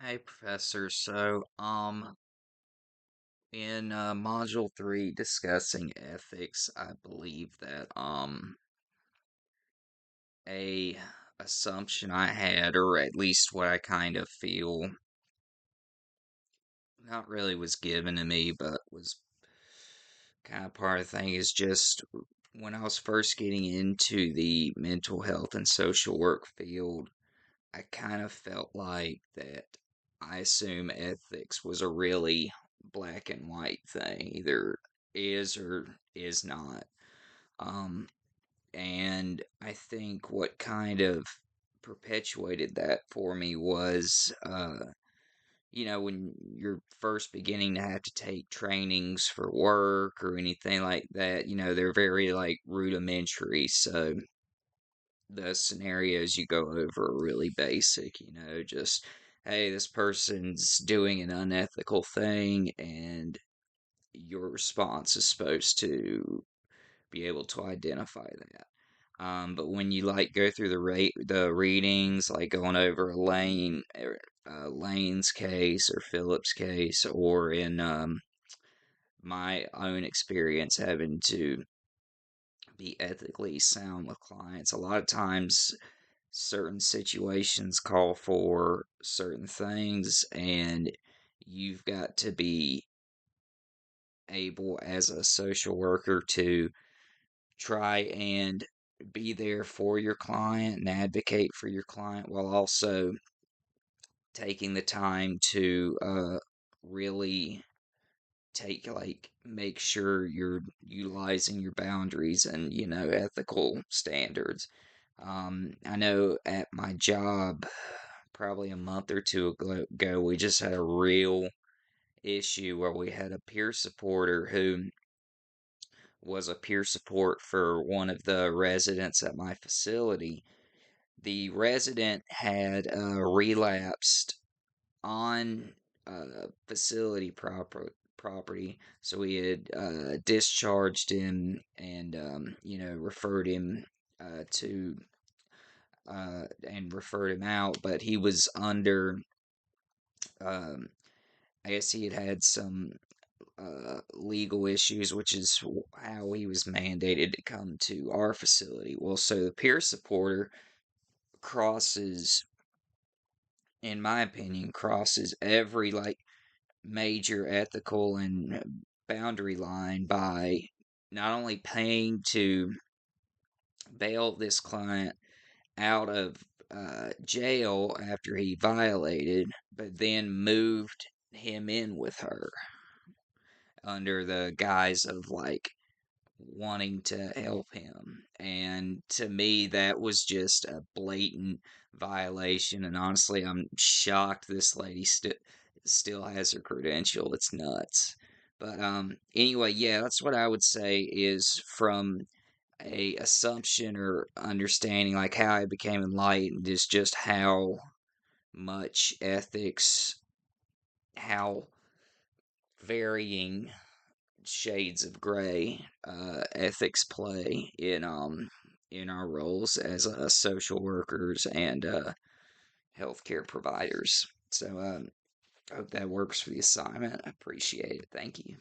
Hey, Professor. In Module 3 discussing ethics, I believe that a assumption I had, or at least what I kind of feel, not really was given to me, but was kind of part of the thing, is just when I was first getting into the mental health and social work field, I kind of felt like that I assume ethics was a really black and white thing, either is or is not. Um, and I think what kind of perpetuated that for me was, when you're first beginning to have to take trainings for work or anything like that, they're very like rudimentary. So the scenarios you go over are really basic, just, hey, this person's doing an unethical thing, and your response is supposed to be able to identify that. But when you like go through the readings, like going over Lane's case or Philip's case, or in my own experience having to be ethically sound with clients, a lot of times certain situations call for certain things, and you've got to be able as a social worker to try and be there for your client and advocate for your client while also taking the time to really make sure you're utilizing your boundaries and ethical standards. I know at my job probably a month or two ago, we just had a real issue where we had a peer supporter who was a peer support for one of the residents at my facility. The resident had relapsed on facility property, so we had discharged him and referred him to and referred him out, but he was under. Um, I guess he had some legal issues, which is how he was mandated to come to our facility. Well, so the peer supporter crosses, in my opinion, crosses every like major ethical and boundary line by not only paying to bail this client out of jail after he violated, but then moved him in with her under the guise of like wanting to help him. And to me, that was just a blatant violation. And honestly, I'm shocked this lady still has her credential. It's nuts. But anyway, yeah, that's what I would say is from a assumption or understanding, like how I became enlightened, is just how much ethics, how varying shades of gray ethics play in our roles as social workers and healthcare providers. So I hope that works for the assignment. I appreciate it. Thank you.